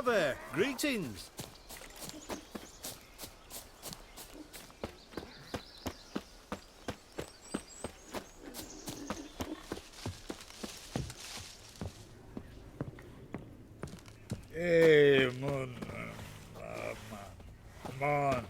brother. Greetings. Hey, man. Come on.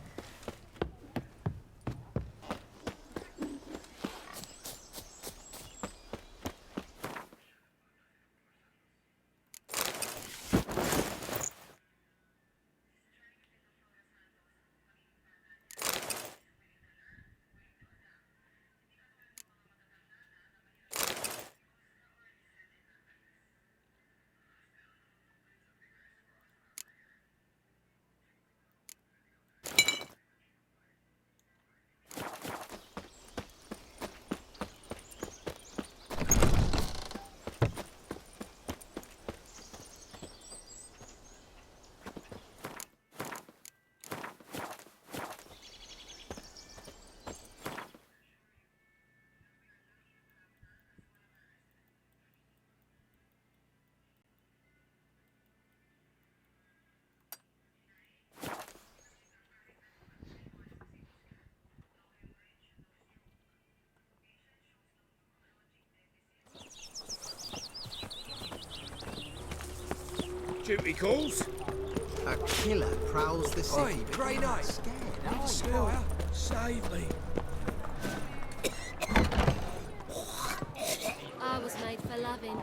Duty calls. A killer prowls the city. Oi, Grey Knight. Scared, Squire, save me. I was made for loving.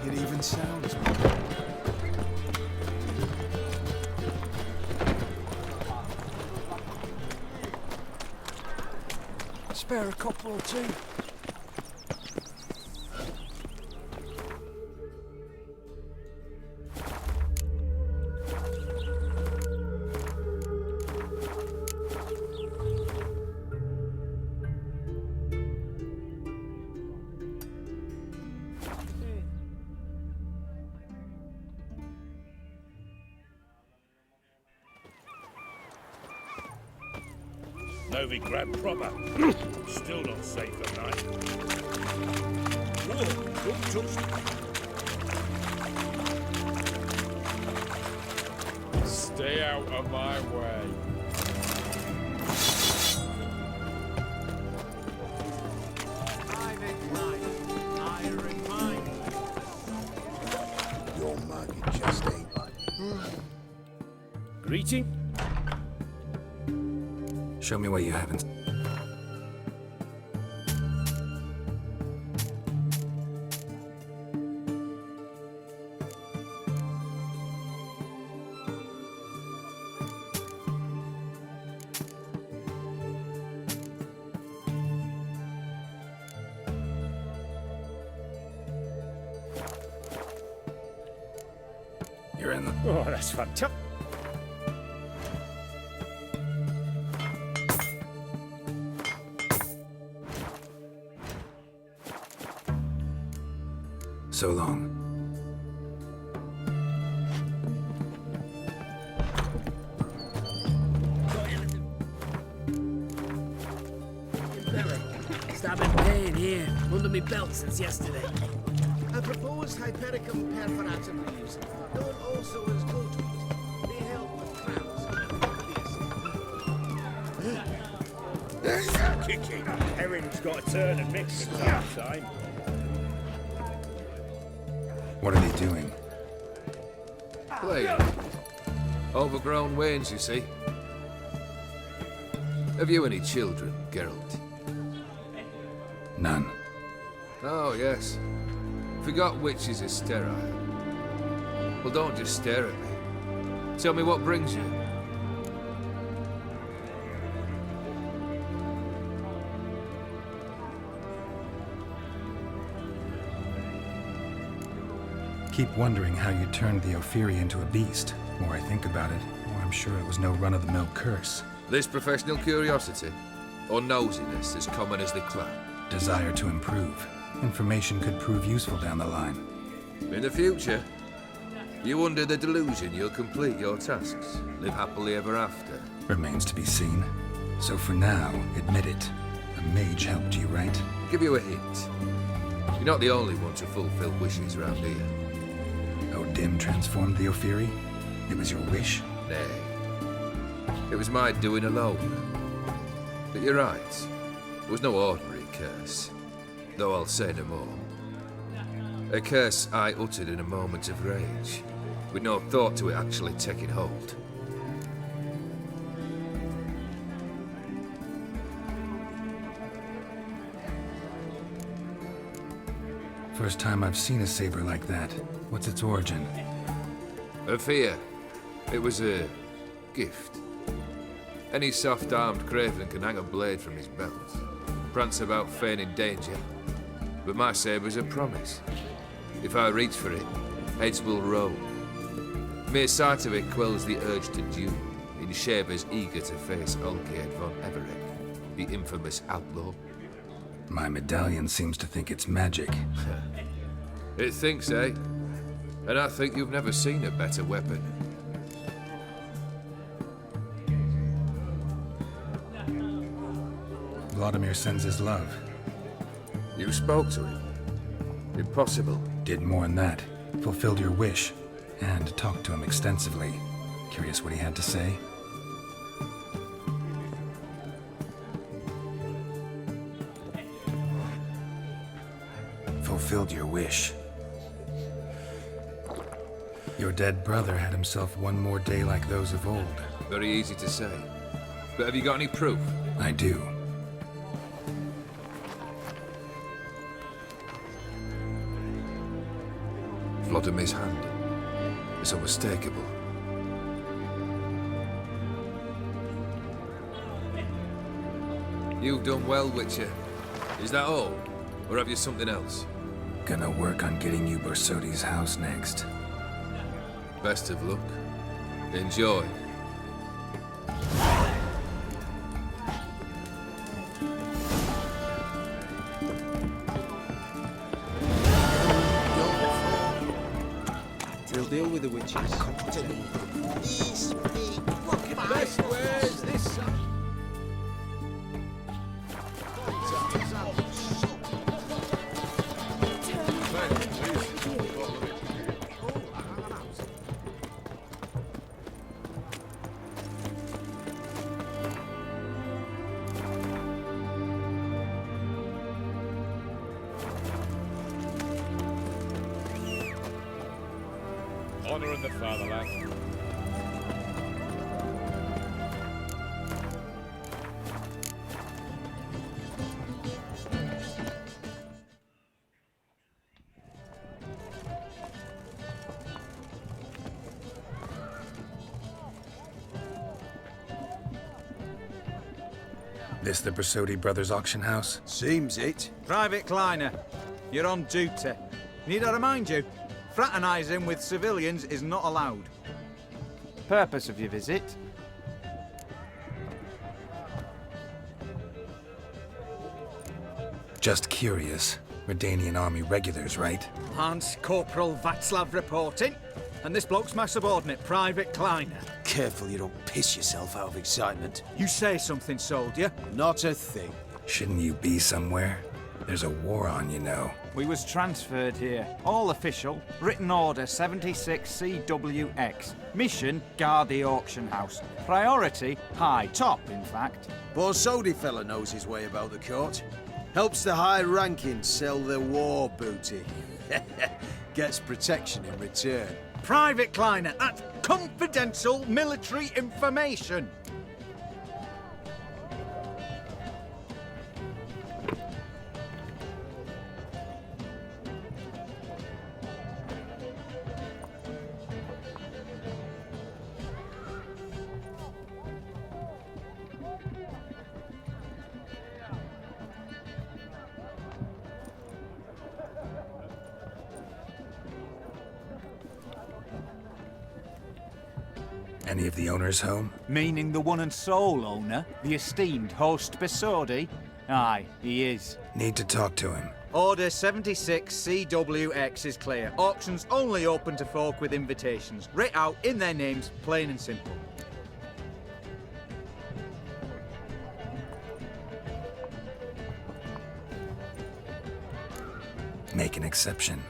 It even sounds. Spare a copper or two. Novi grab proper. Still not safe at night. Whoa, don't touch me. Stay out of my way. Iron mine. Your market just ain't. Greeting? Show me what you haven't. You're in the... Oh, that's fantastic. So long. Stabbing pain here, under my belt since yesterday. A proposed hypericum perforatum leaves, known also as goat meat, may help with cramps. Kicking. Erin's got to turn and mix from time to time. What are they doing? Playing. Overgrown wains, you see. Have you any children, Geralt? None. Oh, yes. Forgot witches are sterile. Well, don't just stare at me. Tell me what brings you. Keep wondering how you turned the Ophiri into a beast. The more I think about it, the more I'm sure it was no run-of-the-mill curse. This professional curiosity, or nosiness as common as the clown. Desire to improve. Information could prove useful down the line. In the future, you under the delusion you'll complete your tasks, live happily ever after. Remains to be seen. So for now, admit it. A mage helped you, right? Give you a hint. You're not the only one to fulfill wishes round here. Dim transformed the Ophiri? It was your wish? Nay. It was my doing alone. But you're right. It was no ordinary curse. Though I'll say no more. A curse I uttered in a moment of rage, with no thought to it actually taking hold. First time I've seen a saber like that. What's its origin? A fear. It was a gift. Any soft-armed craven can hang a blade from his belt, prance about feigning danger. But my saber's a promise. If I reach for it, heads will roll. Mere sight of it quells the urge to duel, in shavers eager to face Olgierd von Everett, the infamous outlaw. My medallion seems to think it's magic. It thinks, eh? And I think you've never seen a better weapon. Vladimir sends his love. You spoke to him. Impossible. Did more than that. Fulfilled your wish. And talked to him extensively. Curious what he had to say? Fulfilled your wish. Your dead brother had himself one more day like those of old. Very easy to say. But have you got any proof? I do. Vladimir's hand. It's unmistakable. You've done well, Witcher. Is that all? Or have you something else? Gonna work on getting you Borsodi's house next. Best of luck. Enjoy. We'll deal with the witches. These big rocket Best where's this? Honouring the fatherland. This the Borsodi Brothers auction house? Seems it. Private Kleiner, you're on duty. Need I remind you, fraternising with civilians is not allowed. Purpose of your visit? Just curious. Redanian army regulars, right? Lance Corporal Václav reporting, and this bloke's my subordinate, Private Kleiner. Careful you don't piss yourself out of excitement. You say something, soldier. Not a thing. Shouldn't you be somewhere? There's a war on, you know. We was transferred here. All official. Written order 76 CWX. Mission, guard the auction house. Priority, high. Top, in fact. Borsodi fella knows his way about the court. Helps the high ranking sell their war booty. Gets protection in return. Private Kleiner, that's confidential military information. Any of the owners home? Meaning the one and sole owner, the esteemed host Besodi? Aye, he is. Need to talk to him. Order 76 CWX is clear. Auctions only open to folk with invitations. Writ out in their names, plain and simple. Make an exception.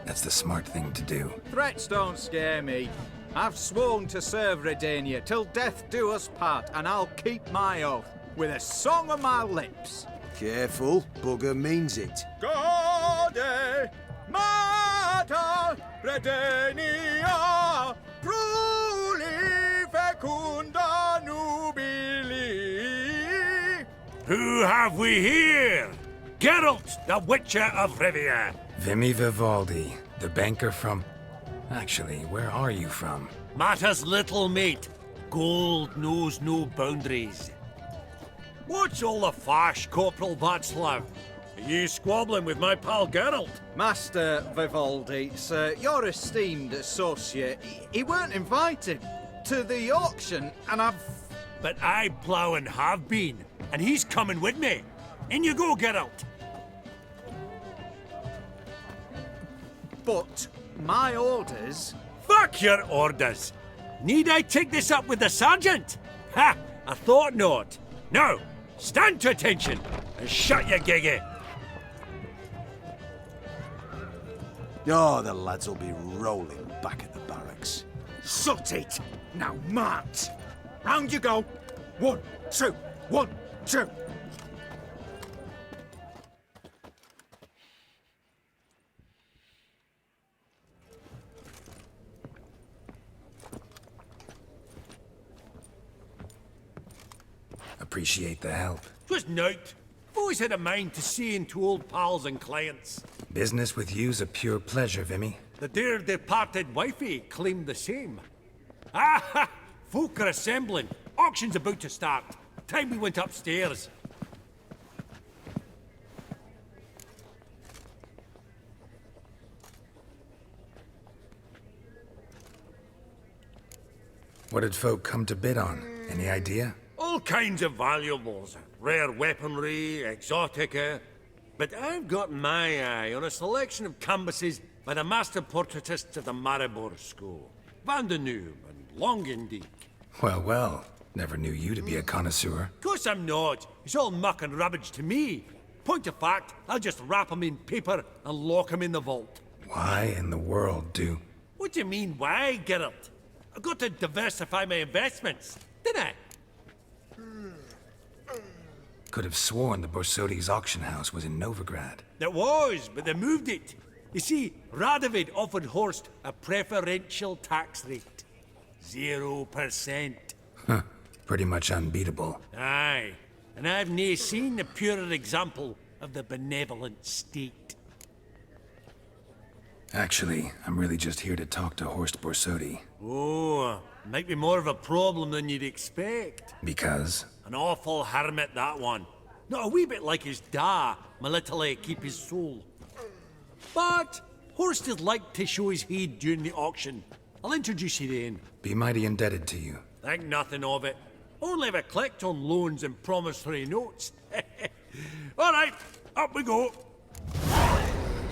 That's the smart thing to do. Threats don't scare me. I've sworn to serve Redania till death do us part, and I'll keep my oath with a song on my lips. Careful, bugger means it. Gaude Mater Redania Pruli Fecunda Nubili. Who have we here? Geralt, the Witcher of Rivia. Vimy Vivaldi, the banker from... Actually, where are you from? Matta's little mate. Gold knows no boundaries. What's all the fash, Corporal Václav? Are you squabbling with my pal Geralt? Master Vivaldi, sir, your esteemed associate, he weren't invited to the auction, and I've... But I plough and have been, and he's coming with me. In you go, Geralt. But my orders... Fuck your orders. Need I take this up with the sergeant? Ha! I thought not. Now, stand to attention and shut your giggy. Oh, the lads will be rolling back at the barracks. Sut it! Now march! Round you go! 1, 2, 1, 2! Appreciate the help. Twas nowt. I've always had a mind to see into old pals and clients. Business with you's a pure pleasure, Vimy. The dear departed wifey claimed the same. Ah ha! Folk are assembling. Auction's about to start. Time we went upstairs. What did folk come to bid on? Any idea? All kinds of valuables. Rare weaponry, exotica. But I've got my eye on a selection of canvases by the master portraitists of the Maribor School. Van de Neuve and Longendijk. Well, well. Never knew you to be a connoisseur. Of course I'm not. It's all muck and rubbish to me. Point of fact, I'll just wrap 'em in paper and lock 'em in the vault. Why in the world do... What do you mean, why, Geralt? I've got to diversify my investments, didn't I? Could have sworn the Borsodi's auction house was in Novigrad. There was, but they moved it. You see, Radovid offered Horst a preferential tax rate. 0%. Huh. Pretty much unbeatable. Aye, and I've nae seen a purer example of the benevolent state. Actually, I'm really just here to talk to Horst Borsodi. Oh, might be more of a problem than you'd expect. Because? An awful hermit, that one. Not a wee bit like his da, my little keep his soul. But Horst is like to show his head during the auction. I'll introduce you then. Be mighty indebted to you. Think nothing of it. Only if I collect on loans and promissory notes. All right, up we go.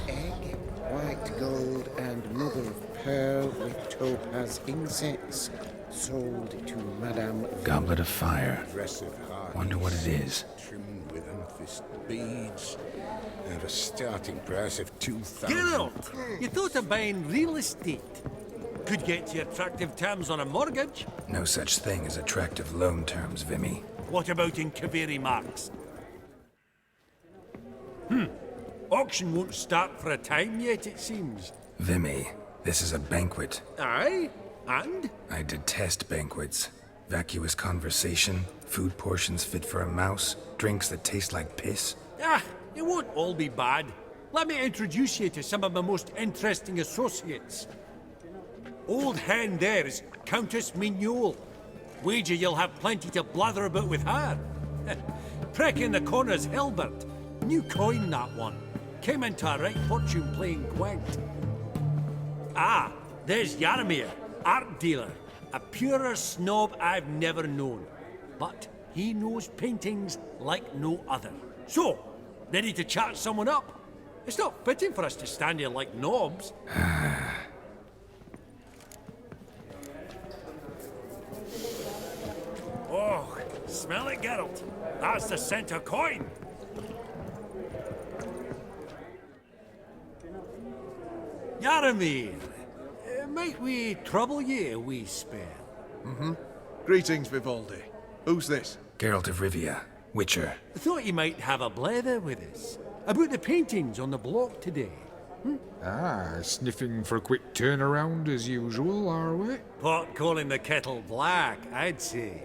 Egg, white gold, and mother of pearl with topaz incense. Sold to Madame... Goblet of fire. Aggressive heart. Wonder what it is. Trimmed with amethyst beads. At a starting price of 2,000. Geralt, you thought of buying real estate. Could get you attractive terms on a mortgage. No such thing as attractive loan terms, Vimy. What about in Kaveri marks? Auction won't start for a time yet, it seems. Vimy, this is a banquet. Aye? And? I detest banquets. Vacuous conversation, food portions fit for a mouse, drinks that taste like piss. Ah, it won't all be bad. Let me introduce you to some of my most interesting associates. Old hen there is Countess Mignole. Wager you'll have plenty to blather about with her. Prick in the corner's Hilbert. New coin, that one. Came into a right fortune playing quaint. Ah, there's Yaromir, art dealer. A purer snob I've never known. But he knows paintings like no other. So, ready to chat someone up? It's not fitting for us to stand here like knobs. Oh, smell it, Geralt. That's the scent of coin. Yaramir, might we trouble ye a wee spell? Greetings, Vivaldi. Who's this? Geralt of Rivia, Witcher. I thought you might have a blether with us. About the paintings on the block today. Ah, sniffing for a quick turnaround as usual, are we? Pot calling the kettle black, I'd say.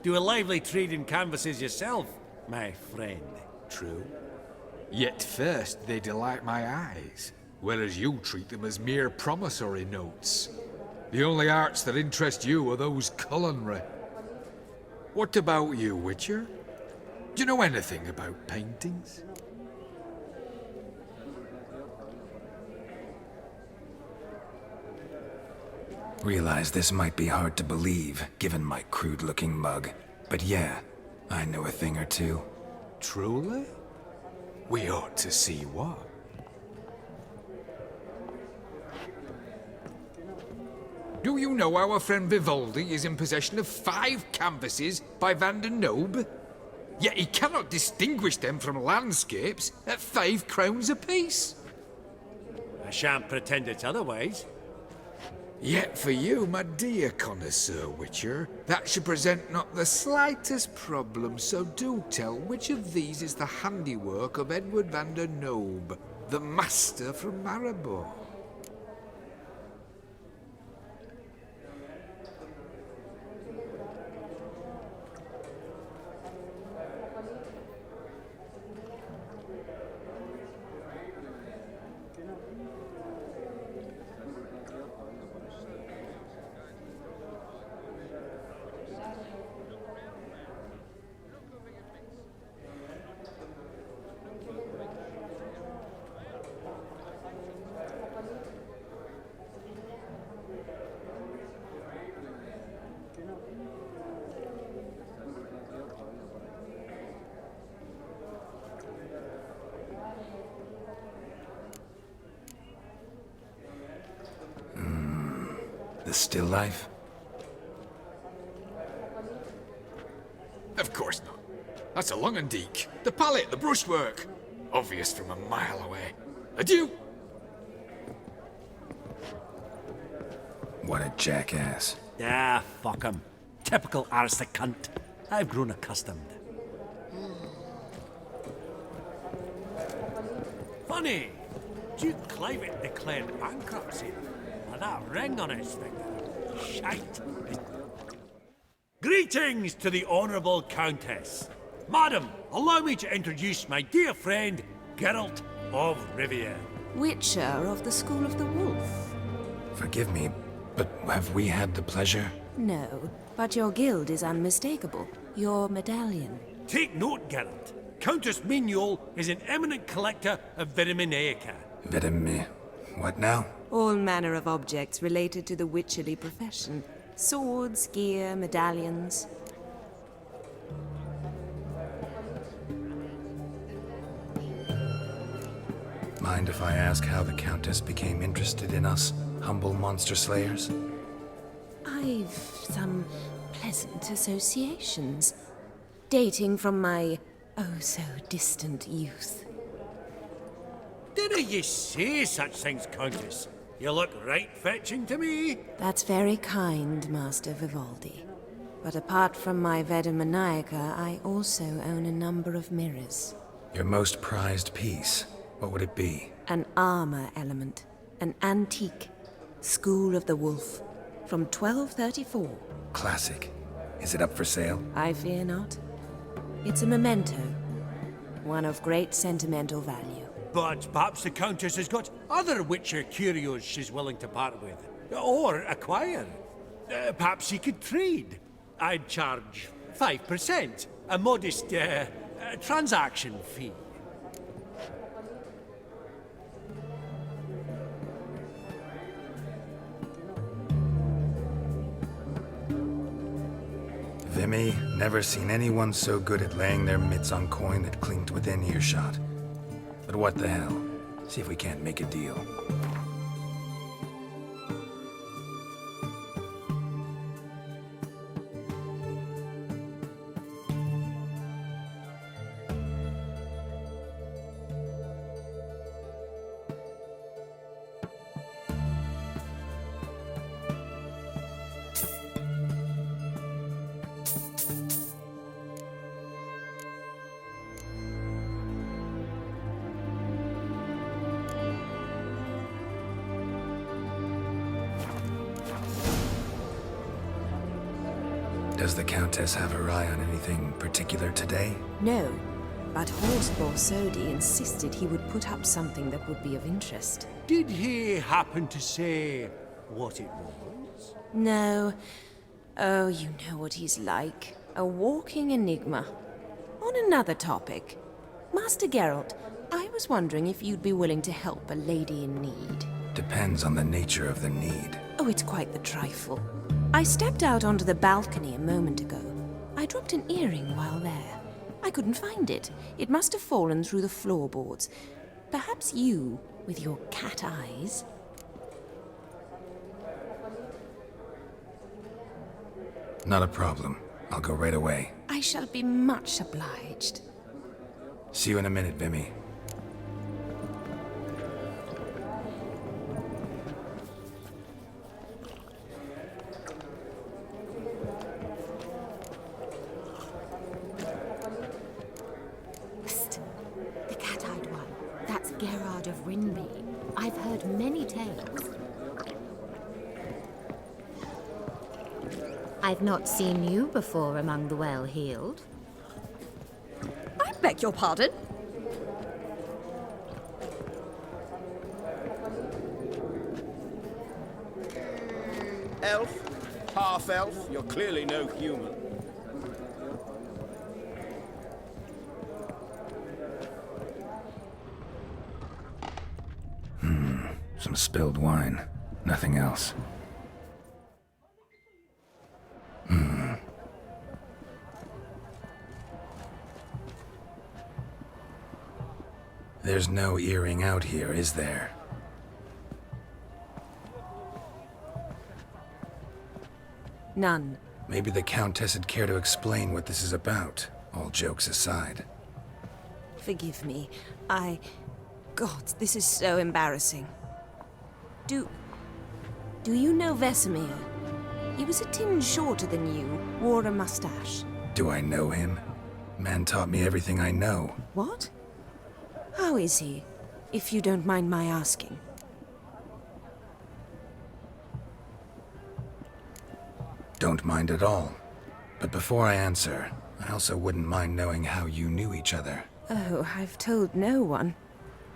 Do a lively trade in canvases yourself, my friend. True. Yet first they delight my eyes, whereas you treat them as mere promissory notes. The only arts that interest you are those culinary. What about you, Witcher? Do you know anything about paintings? Realize this might be hard to believe, given my crude-looking mug. But yeah, I know a thing or two. Truly? We ought to see what. Do you know our friend Vivaldi is in possession of 5 canvases by Van der Nobe? Yet he cannot distinguish them from landscapes at 5 crowns apiece. I shan't pretend it's otherwise. Yet for you, my dear connoisseur Witcher, that should present not the slightest problem, so do tell which of these is the handiwork of Edward van der Nobe, the master from Maribor. The still life? Of course not. That's a Longendeek. The palette, the brushwork. Obvious from a mile away. Adieu! What a jackass. Ah, fuck him. Typical aristocrat. I've grown accustomed. Funny, Duke Clivet declared bankruptcy. With that ring on his finger. Shite. Greetings to the Honourable Countess. Madam, allow me to introduce my dear friend, Geralt of Rivia. Witcher of the School of the Wolf. Forgive me, but have we had the pleasure? No, but your guild is unmistakable. Your medallion. Take note, Geralt. Countess Mignol is an eminent collector of Vitaminaica. What now? All manner of objects related to the witcherly profession. Swords, gear, medallions. Mind if I ask how the Countess became interested in us, humble monster slayers? I've some pleasant associations, dating from my oh-so-distant youth. Didn't you say such things, Countess? You look right fetching to me. That's very kind, Master Vivaldi. But apart from my Vedamaniaca, I also own a number of mirrors. Your most prized piece, what would it be? An armor element. An antique. School of the Wolf. From 1234. Classic. Is it up for sale? I fear not. It's a memento. One of great sentimental value. But perhaps the Countess has got other Witcher curios she's willing to part with. Or acquire. Perhaps she could trade. I'd charge 5%. A modest, transaction fee. Vimy, never seen anyone so good at laying their mitts on coin that clinked within earshot. But what the hell? See if we can't make a deal. Does the Countess have her eye on anything particular today? No, but Horseball Sodi insisted he would put up something that would be of interest. Did he happen to say what it was? No. Oh, you know what he's like. A walking enigma. On another topic. Master Geralt, I was wondering if you'd be willing to help a lady in need. Depends on the nature of the need. Oh, it's quite the trifle. I stepped out onto the balcony a moment ago. I dropped an earring while there. I couldn't find it. It must have fallen through the floorboards. Perhaps you, with your cat eyes... Not a problem. I'll go right away. I shall be much obliged. See you in a minute, Vimy. Psst. The cat-eyed one. That's Gerard of Rinby. I've heard many tales. I've not seen you before among the well-heeled. I beg your pardon? Elf? Half-elf? You're clearly no human. Some spilled wine. Nothing else. There's no earring out here, is there? None. Maybe the Countess would care to explain what this is about, all jokes aside. Forgive me. God, this is so embarrassing. Do you know Vesemir? He was a tinge shorter than you, wore a mustache. Do I know him? Man taught me everything I know. What? How is he, if you don't mind my asking? Don't mind at all. But before I answer, I also wouldn't mind knowing how you knew each other. Oh, I've told no one.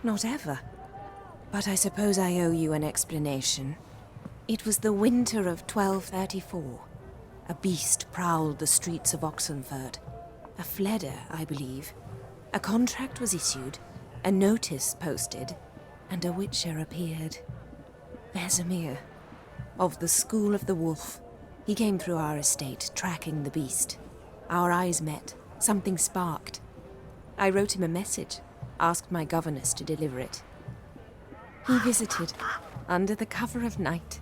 Not ever. But I suppose I owe you an explanation. It was the winter of 1234. A beast prowled the streets of Oxenford. A fledder, I believe. A contract was issued, a notice posted, and a witcher appeared. Vesemir, of the School of the Wolf. He came through our estate, tracking the beast. Our eyes met. Something sparked. I wrote him a message, asked my governess to deliver it. He visited, under the cover of night,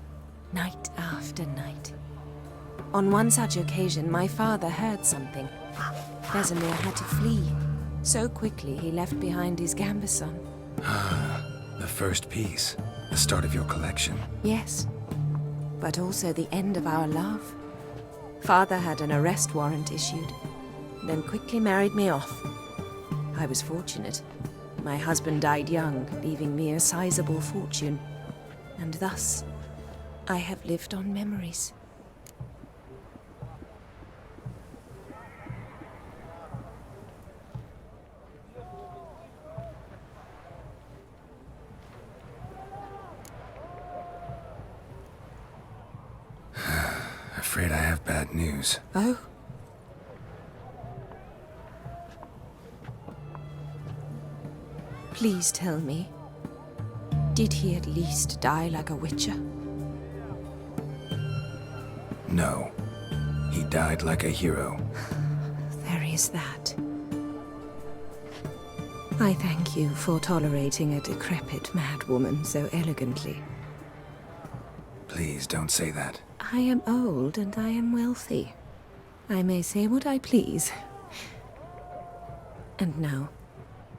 night after night. On one such occasion, my father heard something. Vesemir had to flee. So quickly, he left behind his gambeson. Ah, the first piece. The start of your collection. Yes, but also the end of our love. Father had an arrest warrant issued, then quickly married me off. I was fortunate. My husband died young, leaving me a sizable fortune. And thus, I have lived on memories. Afraid I have bad news. Oh? Please tell me, did he at least die like a witcher? No. He died like a hero. There is that. I thank you for tolerating a decrepit madwoman so elegantly. Please don't say that. I am old and I am wealthy. I may say what I please. And now,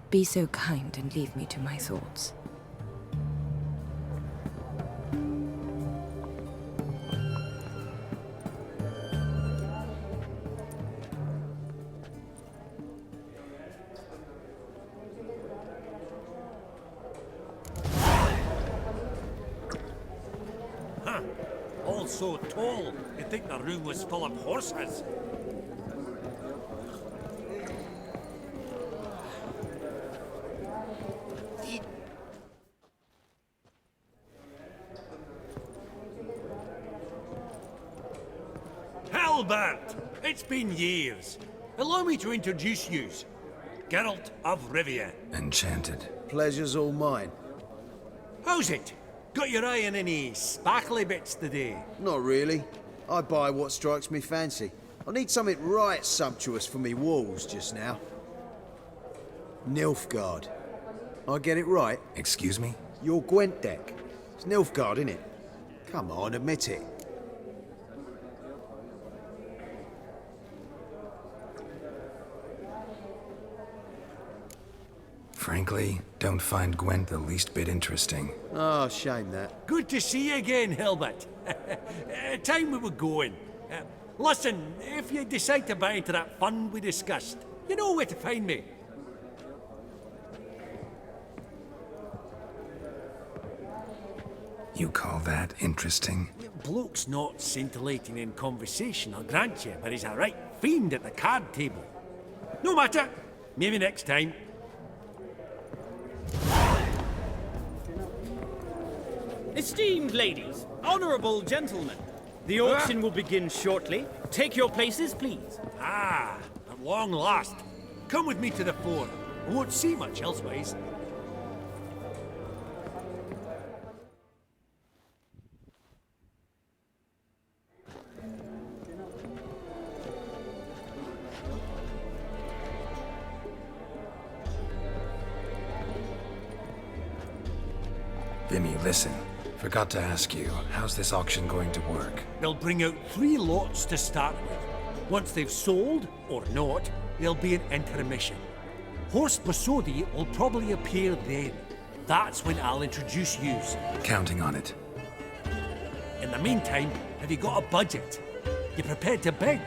be so kind and leave me to my thoughts. All so tall, you'd think the room was full of horses. Halbert! It's been years. Allow me to introduce yous. Geralt of Rivia. Enchanted. Pleasure's all mine. How's it? Got your eye on any sparkly bits today? Not really. I buy what strikes me fancy. I need something right sumptuous for me walls just now. Nilfgaard. I get it right? Excuse me? Your Gwent deck. It's Nilfgaard, innit? Come on, admit it. Frankly, don't find Gwent the least bit interesting. Oh, shame that. Good to see you again, Hilbert. Time we were going. Listen, if you decide to buy into that fund we discussed, you know where to find me. You call that interesting? Bloke's not scintillating in conversation, I'll grant you, but he's a right fiend at the card table. No matter. Maybe next time. Esteemed ladies, honourable gentlemen, the auction will begin shortly. Take your places, please. Ah, at long last. Come with me to the fore. I won't see much elsewise. Vimy, listen. Forgot to ask you, how's this auction going to work? They'll bring out 3 lots to start with. Once they've sold, or not, there'll be an intermission. Horse Basodi will probably appear then. That's when I'll introduce yous. Counting on it. In the meantime, have you got a budget? You prepared to bid?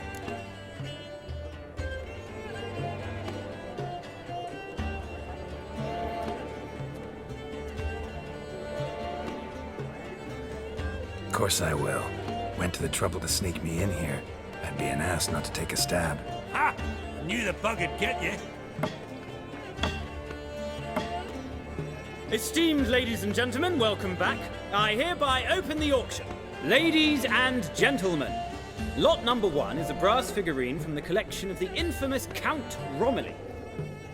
Of course I will. Went to the trouble to sneak me in here. I'd be an ass not to take a stab. Ha! Knew the bug would get you. Esteemed ladies and gentlemen, welcome back. I hereby open the auction. Ladies and gentlemen, lot number 1 is a brass figurine from the collection of the infamous Count Romilly.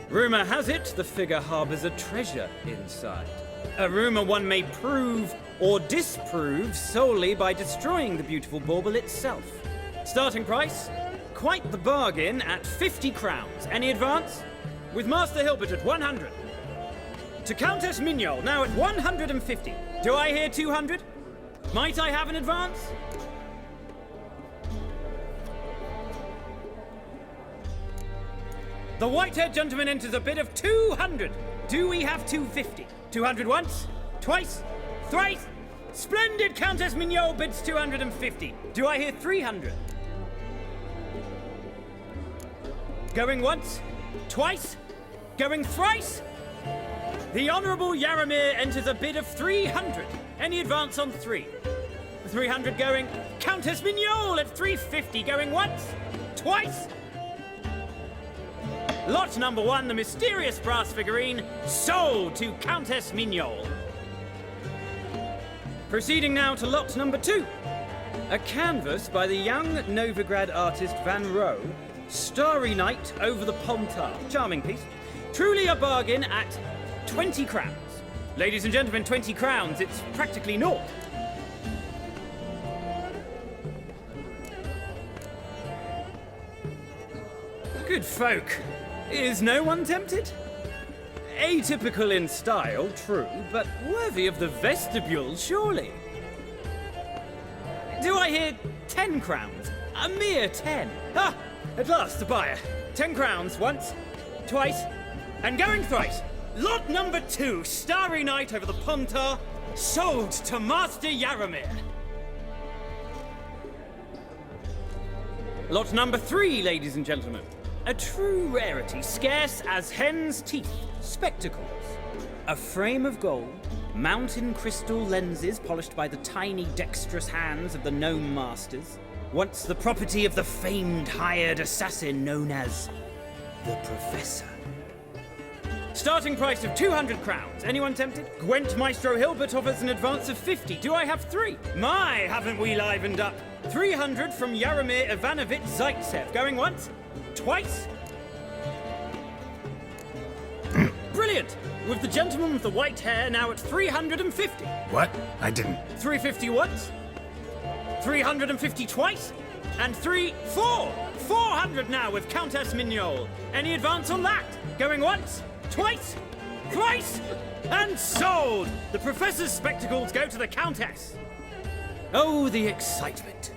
Rumour has it the figure harbours a treasure inside. A rumour one may prove or disprove solely by destroying the beautiful bauble itself. Starting price? Quite the bargain at 50 crowns. Any advance? With Master Hilbert at 100. To Countess Mignol, now at 150. Do I hear 200? Might I have an advance? The white-haired gentleman enters a bid of 200. Do we have 250? 200 once? Twice? Thrice? Splendid! Countess Mignol bids 250. Do I hear 300? Going once? Twice? Going thrice? The Honourable Yaramir enters a bid of 300. Any advance on 3? 300 going. Countess Mignol at 350. Going once? Twice? Lot number 1, the mysterious brass figurine, sold to Countess Mignol. Proceeding now to lot number 2. A canvas by the young Novigrad artist Van Rohe, Starry Night over the Pontar. Charming piece. Truly a bargain at 20 crowns. Ladies and gentlemen, 20 crowns, it's practically naught. Good folk. Is no one tempted? Atypical in style, true, but worthy of the vestibule, surely. Do I hear 10 crowns? A mere 10. Ah, at last, a buyer. 10 crowns once, twice, and going thrice. Lot number 2, Starry Night over the Pontar, sold to Master Yaramir. Lot number 3, ladies and gentlemen. A true rarity, scarce as hen's teeth. Spectacles. A frame of gold, mountain crystal lenses polished by the tiny dexterous hands of the gnome masters. Once the property of the famed hired assassin known as the Professor. Starting price of 200 crowns. Anyone tempted? Gwent Maestro Hilbert offers an advance of 50. Do I have 3? My, haven't we livened up? 300 from Yaramir Ivanovich Zaitsev. Going once? Twice? Brilliant! With the gentleman with the white hair now at 350. What? I didn't... 350 once? 350 twice? And 400 now with Countess Mignol. Any advance on that? Going once? Twice? Thrice? And sold! The Professor's spectacles go to the Countess. Oh, the excitement.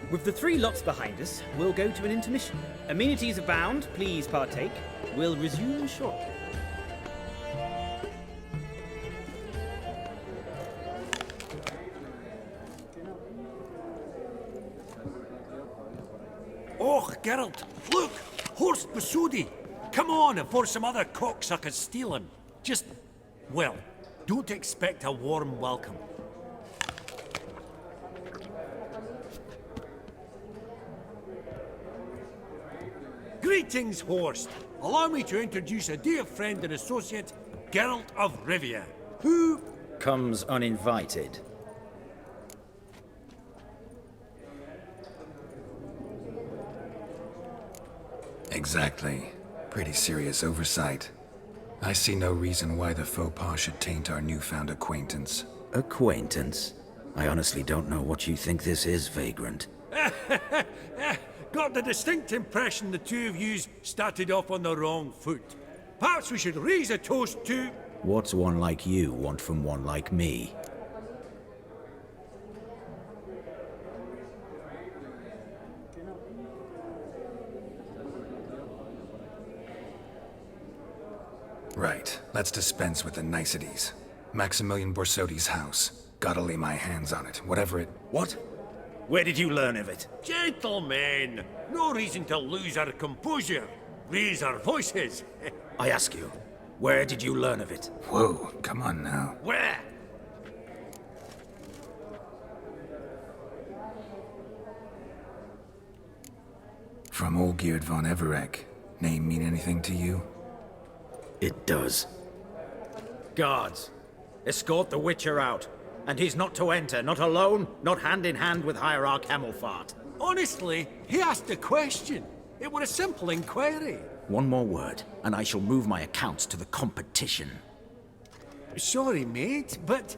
With the 3 lots behind us, we'll go to an intermission. Amenities abound, please partake. We'll resume shortly. Oh, Geralt, look! Horst Basudi! Come on before some other cocksuckers steal him. Just, well, don't expect a warm welcome. Greetings, Horst. Allow me to introduce a dear friend and associate, Geralt of Rivia, who... comes uninvited. Exactly. Pretty serious oversight. I see no reason why the faux pas should taint our newfound acquaintance. Acquaintance? I honestly don't know what you think this is, Vagrant. Got the distinct impression the two of yous started off on the wrong foot. Perhaps we should raise a toast to... What's one like you want from one like me? Right. Let's dispense with the niceties. Maximilian Borsodi's house. Gotta lay my hands on it, whatever it... What? Where did you learn of it? Gentlemen, no reason to lose our composure. Raise our voices. I ask you, where did you learn of it? Whoa, come on now. Where? From Olgierd von Everek. Name mean anything to you? It does. Guards, escort the Witcher out. And he's not to enter, not alone, not hand in hand with Hierarch Hemelfart. Honestly, he asked a question. It were a simple inquiry. One more word, and I shall move my accounts to the competition. Sorry, mate, but...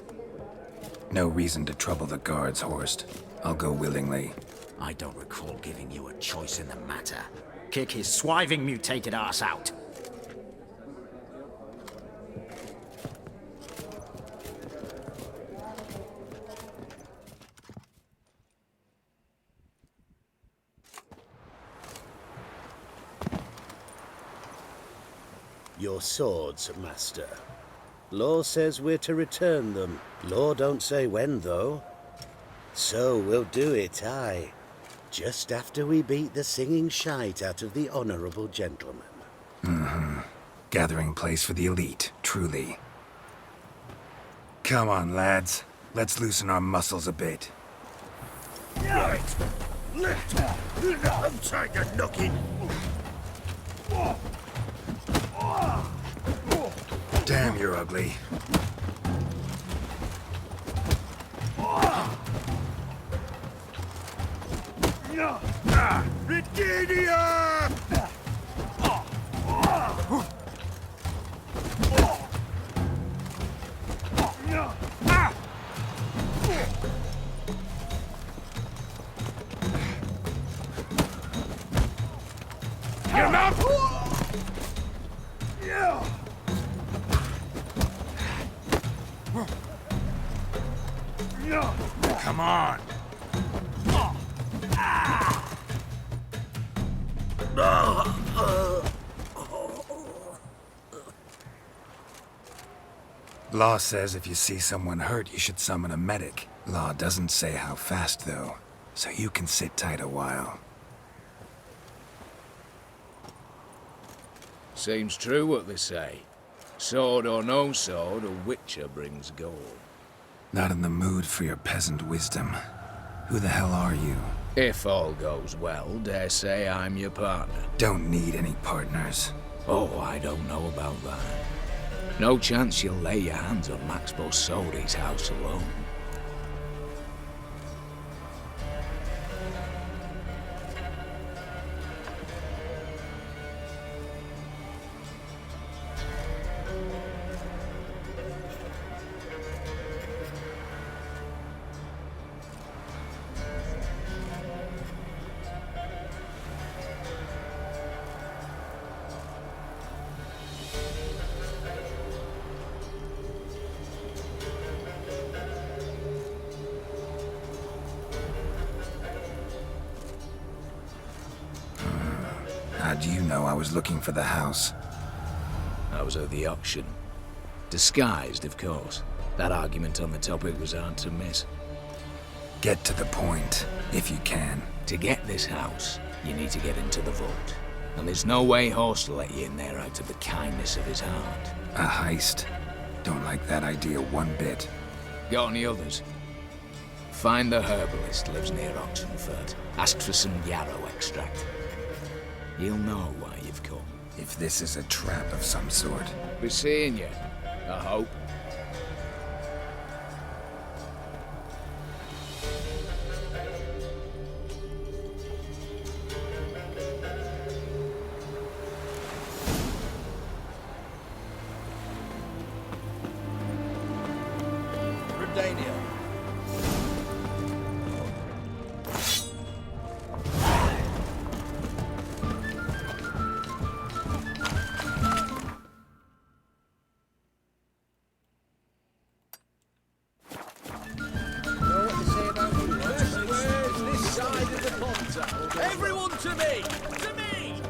No reason to trouble the guards, Horst. I'll go willingly. I don't recall giving you a choice in the matter. Kick his swiving mutated ass out. Your swords, Master. Law says we're to return them. Law don't say when, though. So we'll do it, aye. Just after we beat the singing shite out of the honourable gentleman. Mm-hmm. Gathering place for the elite, truly. Come on, lads. Let's loosen our muscles a bit. Right. Lift. Outside the knocking. Damn, you're ugly. Britannia! Your mouth! Come on. Law says if you see someone hurt, you should summon a medic. Law doesn't say how fast, though, so you can sit tight a while. Seems true what they say. Sword or no sword, a witcher brings gold. Not in the mood for your peasant wisdom. Who the hell are you? If all goes well, dare say I'm your partner. Don't need any partners. Oh, I don't know about that. No chance you'll lay your hands on Max Bossodi's house alone. How do you know I was looking for the house? I was at the auction. Disguised, of course. That argument on the topic was hard to miss. Get to the point, if you can. To get this house, you need to get into the vault. And there's no way Horst will let you in there out of the kindness of his heart. A heist? Don't like that idea one bit. Got any others? Find the herbalist lives near Oxenfurt. Ask for some yarrow extract. He'll know why you've come. If this is a trap of some sort. Be seeing you, I hope. Everyone to me! To me!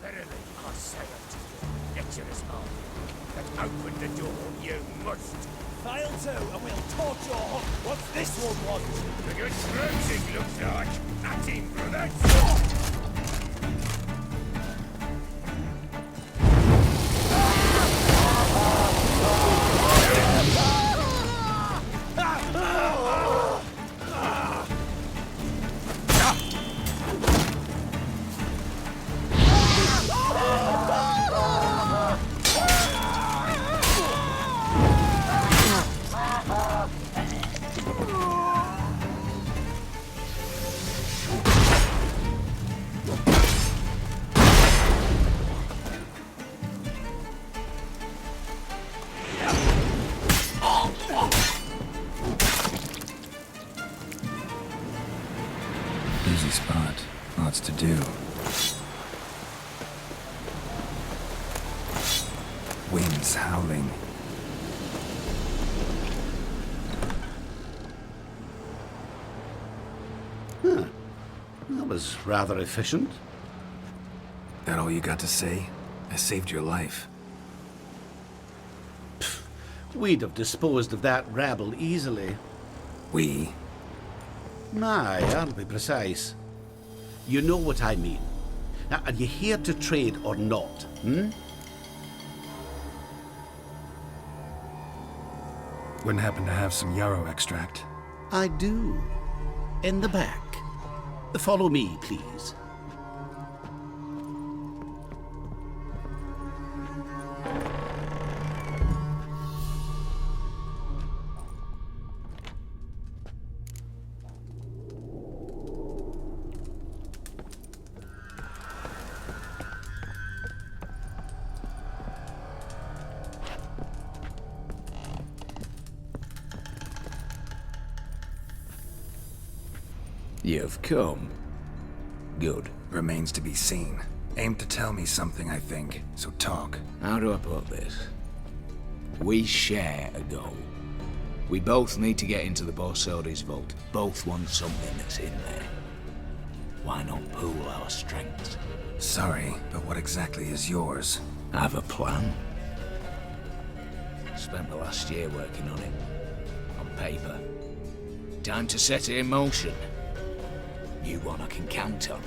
Verily, I say unto you, get to this man, and open the door, you must. Fail to, and we'll torch your hook. What's this one want? The good bruising looks like. At him, brother. Busy spot. Lots to do. Winds howling. That was rather efficient. That all you got to say? I saved your life. We'd have disposed of that rabble easily. We? Aye, aren't we precise? You know what I mean. Now, are you here to trade or not, hmm? Wouldn't happen to have some yarrow extract. I do. In the back. Follow me, please. You've come. Good. Remains to be seen. Aim to tell me something, I think, so talk. How do I put this? We share a goal. We both need to get into the Borsodi's vault. Both want something that's in there. Why not pool our strengths? Sorry, but what exactly is yours? I have a plan. Spent the last year working on it. On paper. Time to set it in motion. You one I can count on.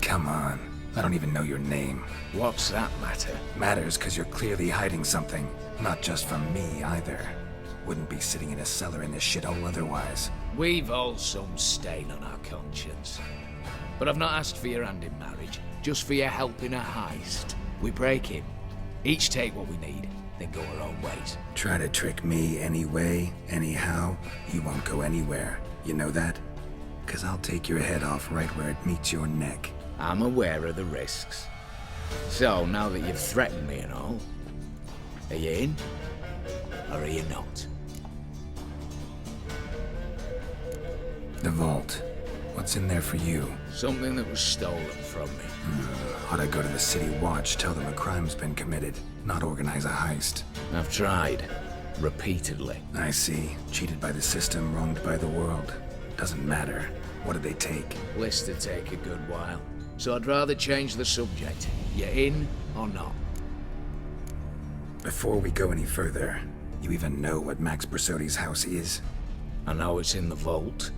Come on. I don't even know your name. What's that matter? Matters because you're clearly hiding something. Not just from me, either. Wouldn't be sitting in a cellar in this shithole otherwise. We've all some stain on our conscience. But I've not asked for your hand in marriage, just for your help in a heist. We break him. Each take what we need, then go our own ways. Try to trick me anyway, anyhow, you won't go anywhere. You know that? 'Cause I'll take your head off right where it meets your neck. I'm aware of the risks. So, now that you've threatened me and all, are you in? Or are you not? The vault. What's in there for you? Something that was stolen from me. Ought to go to the city watch, tell them a crime's been committed, not organize a heist. I've tried. Repeatedly. I see. Cheated by the system, wronged by the world. Doesn't matter. What did they take? List to take a good while. So I'd rather change the subject. You in or not? Before we go any further, you even know what Max Borsodi's house is? I know it's in the vault.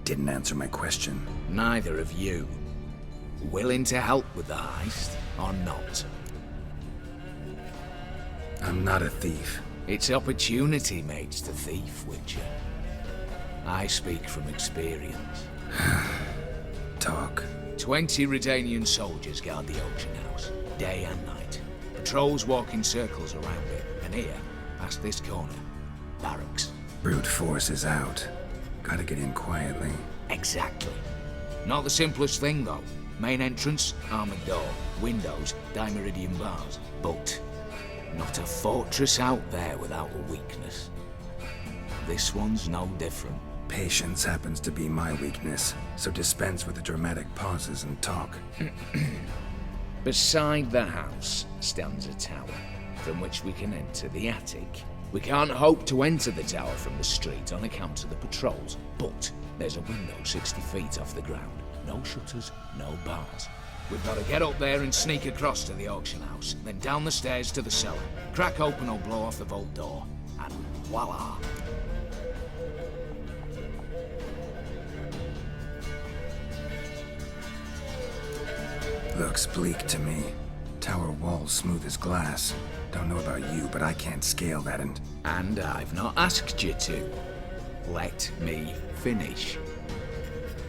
Didn't answer my question. Neither of you. Willing to help with the heist or not? I'm not a thief. It's opportunity makes the thief, Witcher. I speak from experience. Talk. 20 Redanian soldiers guard the auction house, day and night. Patrols walk in circles around it, and here, past this corner, barracks. Brute force is out. Gotta get in quietly. Exactly. Not the simplest thing, though. Main entrance, armored door, windows, dimeridian bars. But not a fortress out there without a weakness. This one's no different. Patience happens to be my weakness, so dispense with the dramatic pauses and talk. Beside the house stands a tower, from which we can enter the attic. We can't hope to enter the tower from the street on account of the patrols, but there's a window 60 feet off the ground. No shutters, no bars. We've got to get up there and sneak across to the auction house, then down the stairs to the cellar, crack open or blow off the vault door, and voila! Looks bleak to me. Tower walls smooth as glass. Don't know about you, but I can't scale that and... And I've not asked you to. Let me finish.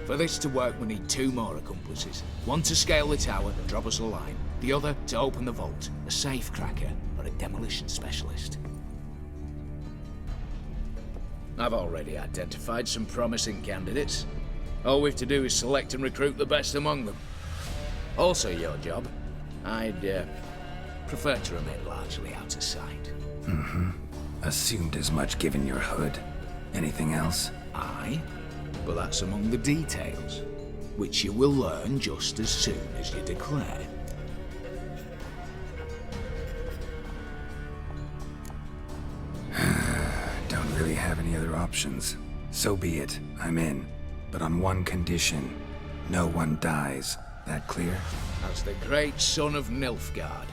For this to work, we need 2 more accomplices. One to scale the tower and drop us a line. The other to open the vault, a safe cracker or a demolition specialist. I've already identified some promising candidates. All we've to do is select and recruit the best among them. Also your job. I'd prefer to remain largely out of sight. Assumed as much given your hood. Anything else? Aye, but that's among the details, which you will learn just as soon as you declare. Don't really have any other options. So be it. I'm in. But on one condition. No one dies. That clear? As the great son of Nilfgaard.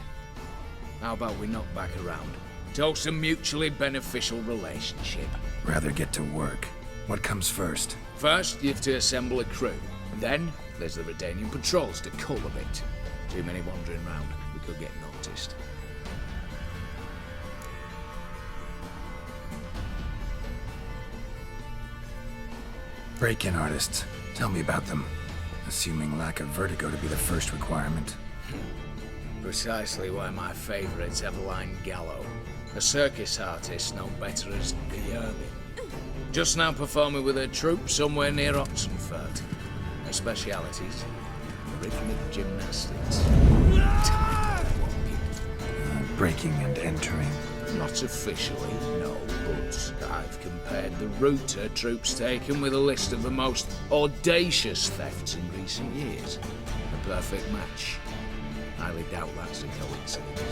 How about we knock back around? Toast a mutually beneficial relationship. Rather get to work. What comes first? First, you have to assemble a crew. And then, there's the Redanian patrols to cull a bit. Too many wandering round. We could get noticed. Break-in artists. Tell me about them. Assuming lack of vertigo to be the first requirement. Precisely why my favourite's Eveline Gallo, a circus artist known better as the Ermine. Just now performing with her troupe somewhere near Oxenfurt. Her specialities, rhythmic gymnastics. breaking and entering? Not officially, no, but I've compared the route her troops taken with a list of the most audacious thefts in recent years. A perfect match. Highly doubt that's a coincidence.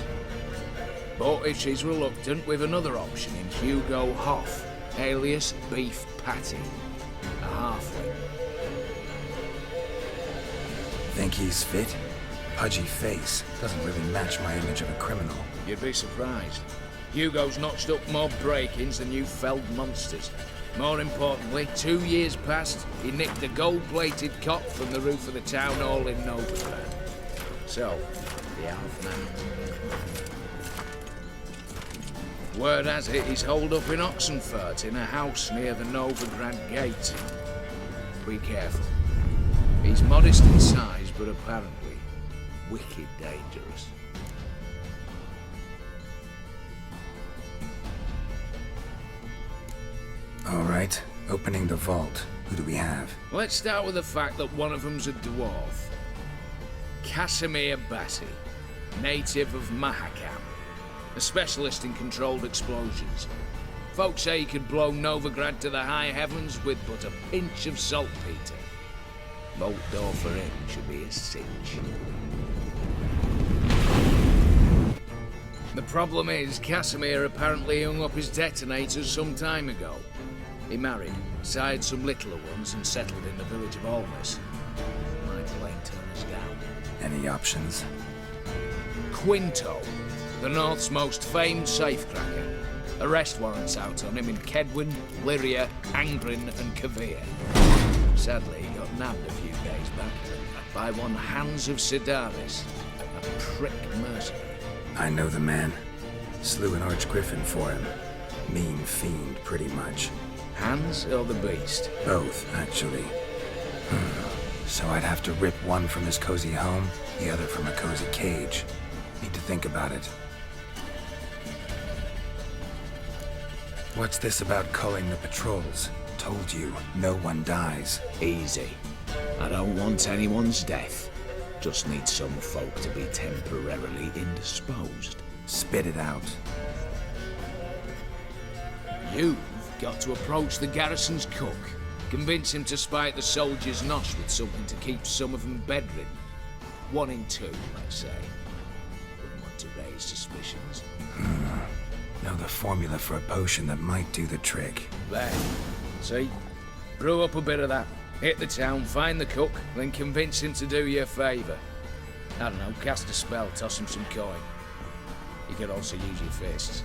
But if she's reluctant, we've another option in Hugo Hoff, alias Beef Patty, a halfling. Think he's fit? Pudgy face doesn't really match my image of a criminal. You'd be surprised. Hugo's notched up more break-ins than you felled monsters. More importantly, 2 years past, he nicked a gold-plated cot from the roof of the town hall in Novigrad. So, the half man. Word has it he's holed up in Oxenfurt in a house near the Novigrad gate. Be careful. He's modest in size, but apparently wicked dangerous. All right, opening the vault. Who do we have? Let's start with the fact that one of them's a dwarf. Casimir Bassi, native of Mahakam, a specialist in controlled explosions. Folks say he could blow Novigrad to the high heavens with but a pinch of saltpeter. Bolt door for him should be a cinch. The problem is, Casimir apparently hung up his detonators some time ago. He married, sired some littler ones, and settled in the village of Almas. Might lay turn us down. Any options? Quinto, the North's most famed safecracker. Arrest warrants out on him in Kedwin, Lyria, Angrin, and Kavir. Sadly, he got nabbed a few days back by one Hans of Sidaris, a prick mercenary. I know the man. Slew an archgriffin for him. Mean fiend, pretty much. Hans or the beast? Both, actually. So I'd have to rip one from his cozy home, the other from a cozy cage. Need to think about it. What's this about culling the patrols? Told you, no one dies. Easy. I don't want anyone's death. Just need some folk to be temporarily indisposed. Spit it out. You've got to approach the garrison's cook. Convince him to spike the soldiers' nosh with something to keep some of them bedridden. 1 in 2, let's say. Wouldn't want to raise suspicions. Know the formula for a potion that might do the trick. There. See? Brew up a bit of that. Hit the town, find the cook, then convince him to do you a favour. I don't know, cast a spell, toss him some coin. You could also use your fists.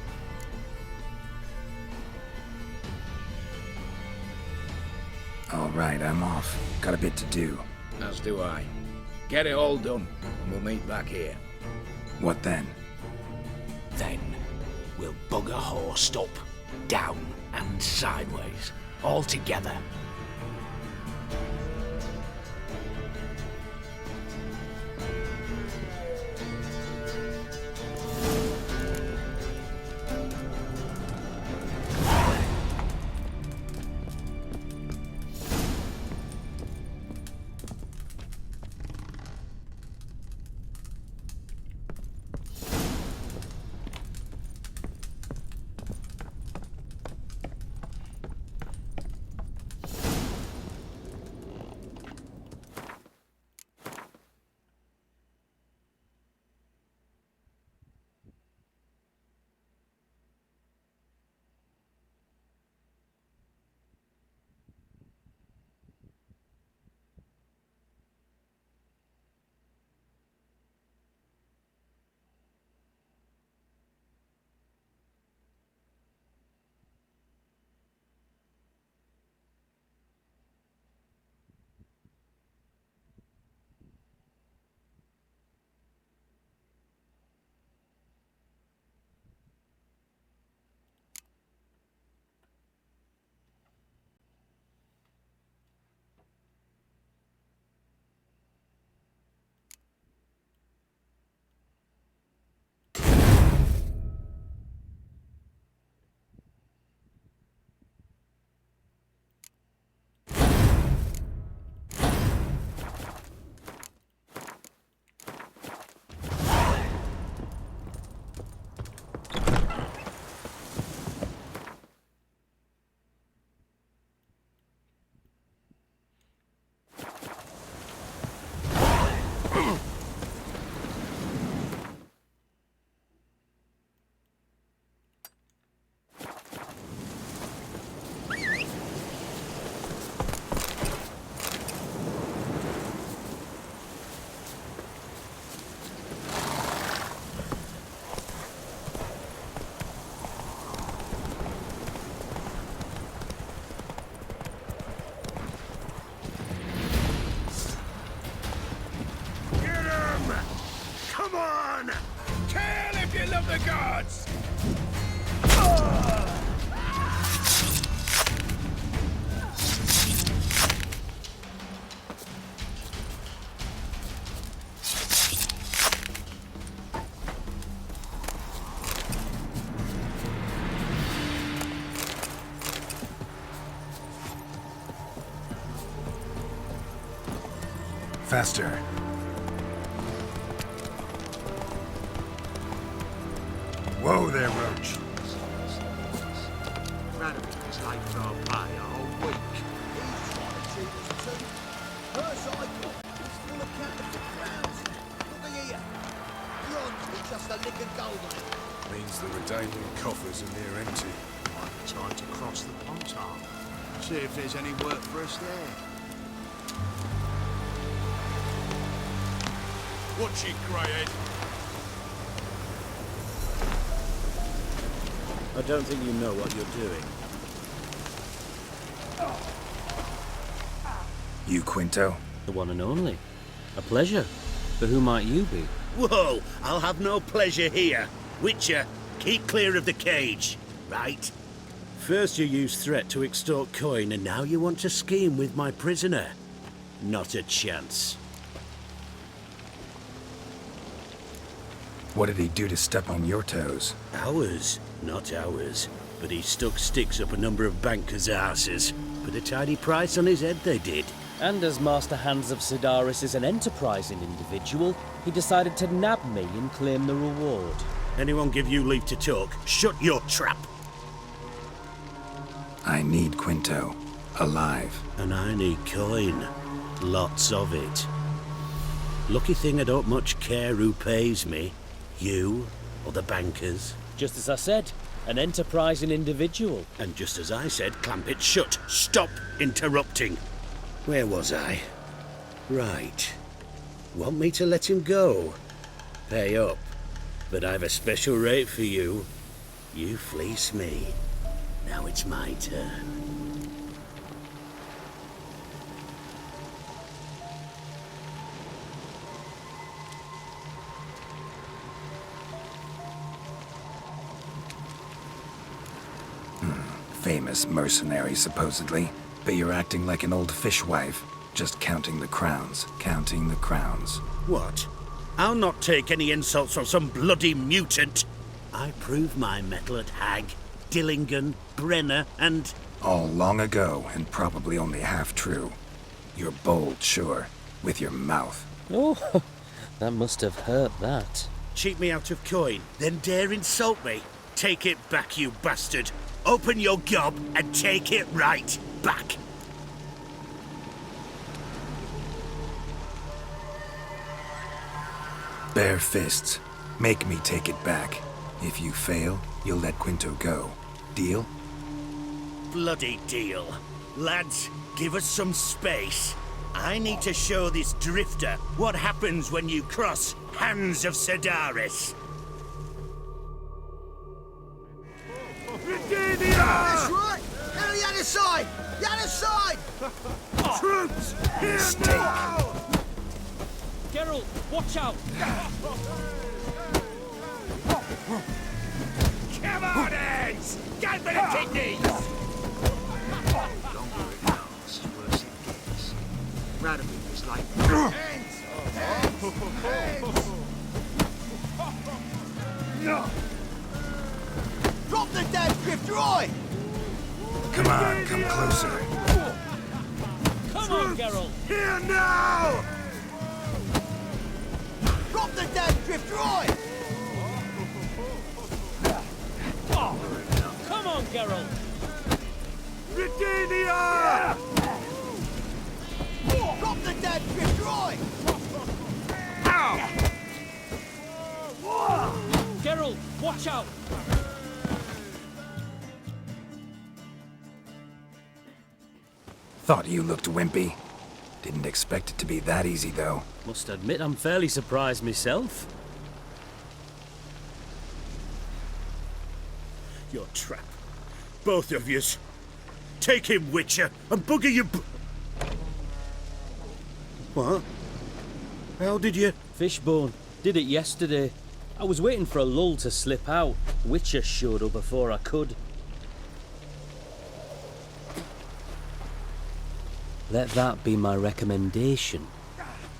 All right, I'm off. Got a bit to do. As do I. Get it all done, and we'll meet back here. What then? Then we'll bugger horsed up, down and sideways, all together. Faster. Whoa there, Roach. It's late for our pay a whole week. He's trying to cheat us too. Her cycle is full of counterfeit crowns. Look here. Bronze with just a lick of gold on it. Means the Redanian coffers are near empty. Might be time to cross the Pontar. See if there's any work for us there. Watch it, Greyhead. I don't think you know what you're doing. You, Quinto? The one and only. A pleasure. But who might you be? Whoa! I'll have no pleasure here. Witcher, keep clear of the cage, right? First you used threat to extort coin, and now you want to scheme with my prisoner. Not a chance. What did he do to step on your toes? Ours, not ours. But he stuck sticks up a number of bankers' arses. Put a tidy price on his head, they did. And as Master Hands of Sidaris is an enterprising individual, he decided to nab me and claim the reward. Anyone give you leave to talk? Shut your trap! I need Quinto. Alive. And I need coin. Lots of it. Lucky thing I don't much care who pays me. You or the bankers. Just as I said, an enterprising individual. And just as I said, clamp it shut. Stop interrupting. Where was I? Right. Want me to let him go? Pay up. But I've a special rate for you. You fleece me. Now it's my turn. Famous mercenary, supposedly. But you're acting like an old fishwife. Just counting the crowns. Counting the crowns. What? I'll not take any insults from some bloody mutant. I prove my mettle at Hag, Dillingen, Brenner, and... All long ago, and probably only half true. You're bold, sure. With your mouth. Oh, that must have hurt, that. Cheat me out of coin, then dare insult me. Take it back, you bastard. Open your gob and take it right back. Bare fists. Make me take it back. If you fail, you'll let Quinto go. Deal? Bloody deal. Lads, give us some space. I need to show this drifter what happens when you cross Hands of Sidaris. That's right! Now the other side! The other side! Troops! Here now! Geralt, watch out! Come on, heads! Get me the kidneys! The longer it lasts, worse it gets. Radomir is like... Hands! No! Drop the damn drift, Roy! Come on, come closer. Come on, Geralt! Here now! Drop the damn drift, Roy! Come on, Geralt! Redania! Drop the damn drift, Roy! Geralt, watch out! Thought you looked wimpy. Didn't expect it to be that easy, though. Must admit I'm fairly surprised myself. Your trap. Both of yous. Take him, Witcher, and bugger your... What? How did you... Fishbone. Did it yesterday. I was waiting for a lull to slip out. Witcher showed up before I could. Let that be my recommendation.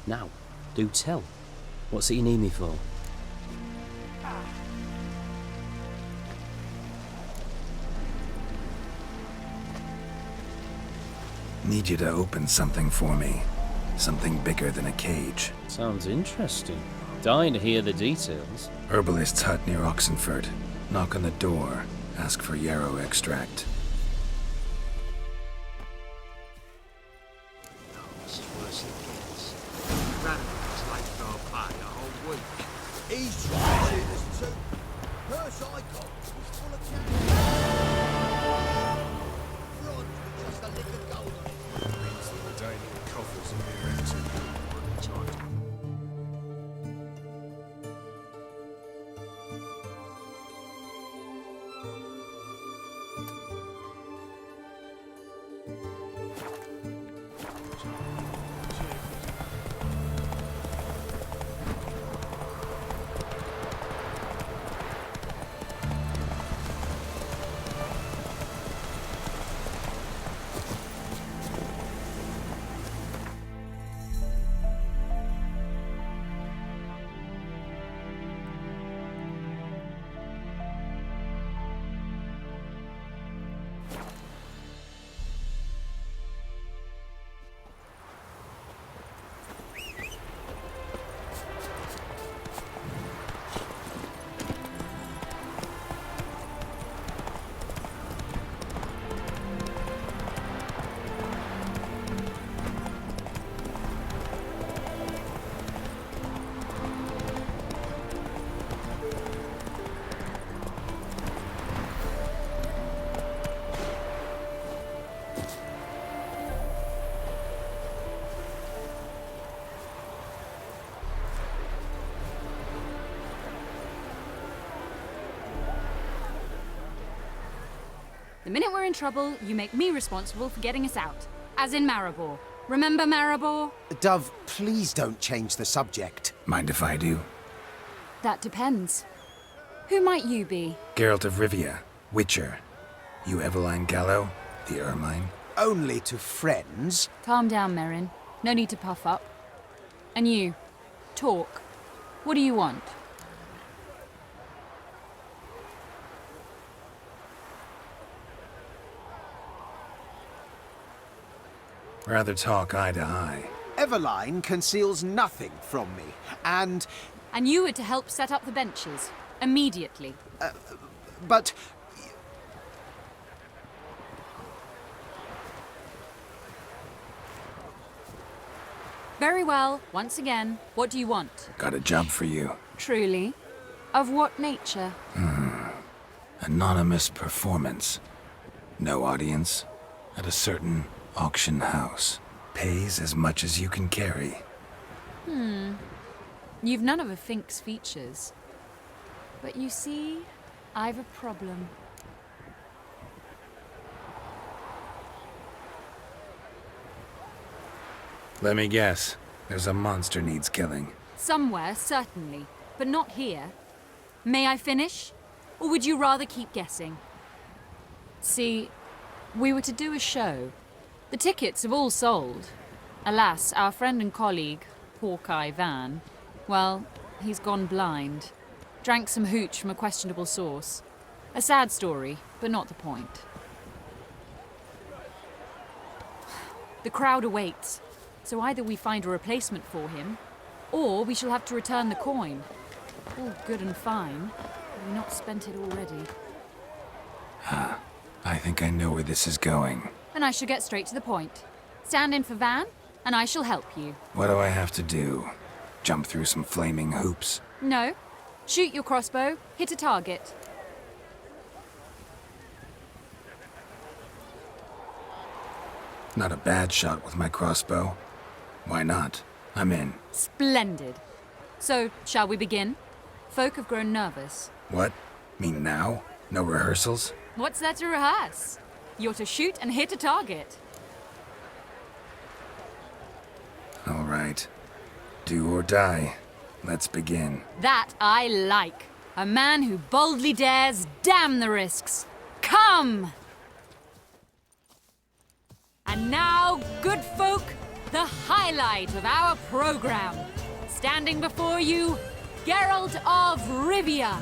Now, do tell. What's it you need me for? Need you to open something for me. Something bigger than a cage. Sounds interesting. Dying to hear the details. Herbalist's hut near Oxenford. Knock on the door. Ask for yarrow extract. It's worse it gets. Randall's late for our pay a whole week. He's trying to shoot us too. Purse I got was full of cash. Front with just a lick of gold on it. Means the Danian coffers are near empty. The minute we're in trouble, you make me responsible for getting us out. As in Maribor. Remember Maribor? Dove, please don't change the subject. Mind if I do? That depends. Who might you be? Geralt of Rivia, Witcher. You Eveline Gallo, the Ermine? Only to friends. Calm down, Merrin. No need to puff up. And you, talk. What do you want? Rather talk eye to eye. Eveline conceals nothing from me, and... And you were to help set up the benches. Immediately. But... Very well. Once again, what do you want? Got a job for you. Truly? Of what nature? Anonymous performance. No audience. At a certain auction house. Pays as much as you can carry. You've none of a Fink's features. But you see, I've a problem. Let me guess. There's a monster needs killing. Somewhere, certainly. But not here. May I finish? Or would you rather keep guessing? See, we were to do a show. The tickets have all sold. Alas, our friend and colleague, Hawkeye Van, well, he's gone blind. Drank some hooch from a questionable source. A sad story, but not the point. The crowd awaits, so either we find a replacement for him, or we shall have to return the coin. All good and fine, but we've not spent it already. I think I know where this is going. And I shall get straight to the point. Stand in for Van, and I shall help you. What do I have to do? Jump through some flaming hoops? No. Shoot your crossbow, hit a target. Not a bad shot with my crossbow. Why not? I'm in. Splendid. So, shall we begin? Folk have grown nervous. What? Mean now? No rehearsals? What's there to rehearse? You're to shoot and hit a target. All right. Do or die. Let's begin. That I like. A man who boldly dares, damn the risks. Come! And now, good folk, the highlight of our program. Standing before you, Geralt of Rivia,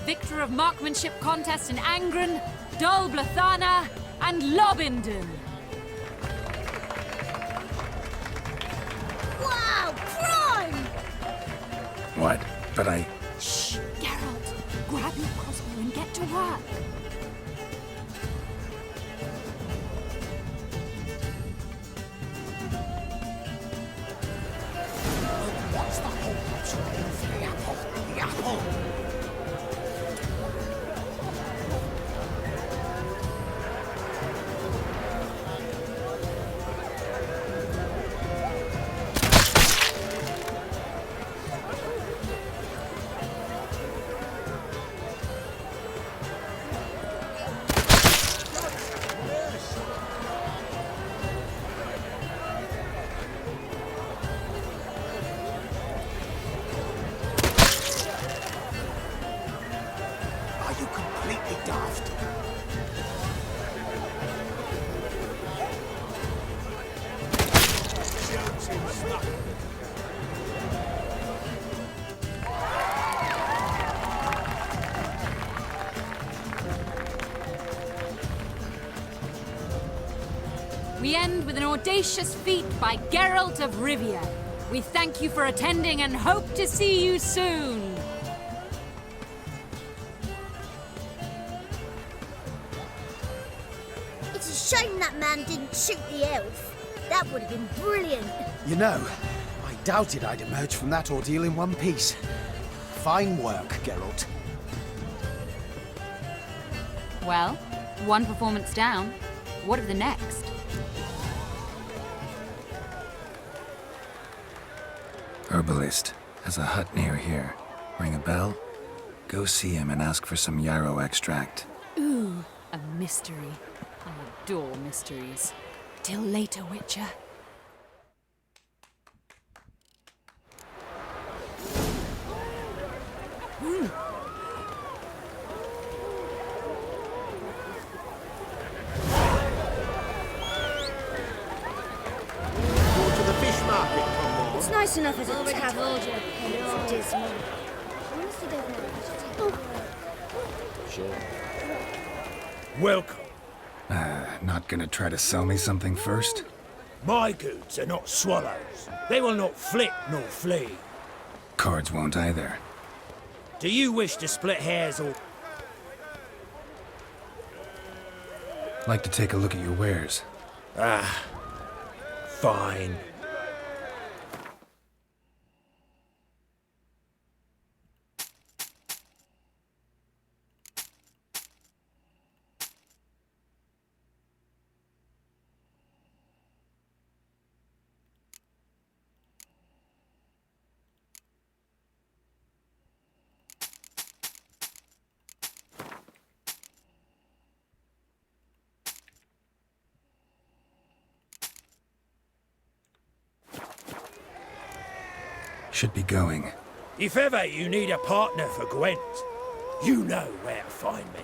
victor of marksmanship contests in Angren, Dol Blathana, and Lobindon. What? But I... Shh! Geralt! Grab your crossbow and get to work! What's the whole option? The apple! The apple! Are you completely daft? We end with an audacious feat by Geralt of Rivia. We thank you for attending and hope to see you soon. It's a shame that man didn't shoot the elf. That would have been brilliant. You know, I doubted I'd emerge from that ordeal in one piece. Fine work, Geralt. Well, one performance down. What of the next? Herbalist has a hut near here. Ring a bell? Go see him and ask for some yarrow extract. Ooh, a mystery. I adore mysteries. Till later, Witcher. Go to the fish market, come on. It's nice enough as a Already tavern. told you. It's dismal. Sure. Welcome. Not gonna try to sell me something first? My goods are not swallows. They will not flit nor flee. Cards won't either. Do you wish to split hairs or... Like to take a look at your wares. Ah, fine. Should be going. If ever you need a partner for Gwent, you know where to find me.